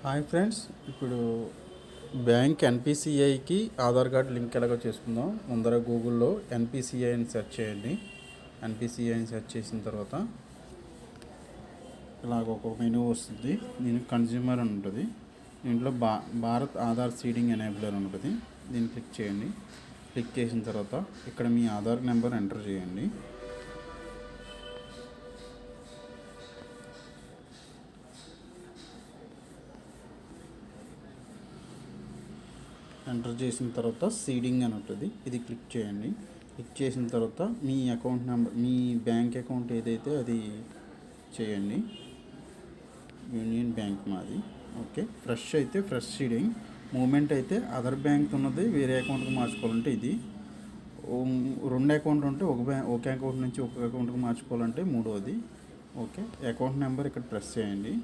Hi friends, ఇప్పుడు bank ఎన్పిసిఐకి Aadhaar card link ఎలాగో చేసుకుందాం. ముందర గూగుల్లో ఎన్పిసిఐ అని సెర్చ్ చేయండి. ఎన్పిసిఐ అని సెర్చ్ చేసిన తర్వాత ఇలాగ ఒక మెనూ వస్తుంది. దీనికి కన్జ్యూమర్ అని ఉంటుంది. దీంట్లో భారత్ ఆధార్ సీడింగ్ ఎనేబులర్ అని ఉంటుంది. దీన్ని క్లిక్ చేయండి. క్లిక్ చేసిన తర్వాత ఇక్కడ మీ ఆధార్ నెంబర్ ఎంటర్ చేయండి. ఎంటర్ చేసిన తర్వాత సీడింగ్ అని ఉంటుంది. ఇది క్లిక్ చేయండి. క్లిక్ చేసిన తర్వాత మీ అకౌంట్ నెంబర్, మీ బ్యాంక్ అకౌంట్ ఏదైతే అది చేయండి. యూనియన్ బ్యాంక్ మాది. ఓకే, ఫ్రెష్ అయితే ఫ్రెష్ సీడింగ్, మూమెంట్ అయితే అదర్ బ్యాంక్ ఉన్నది వేరే అకౌంట్కి మార్చుకోవాలంటే ఇది, రెండు అకౌంట్ ఉంటే ఒక అకౌంట్ నుంచి ఒక అకౌంట్కి మార్చుకోవాలంటే మూడోది. ఓకే, అకౌంట్ నెంబర్ ఇక్కడ ప్రెస్ చేయండి.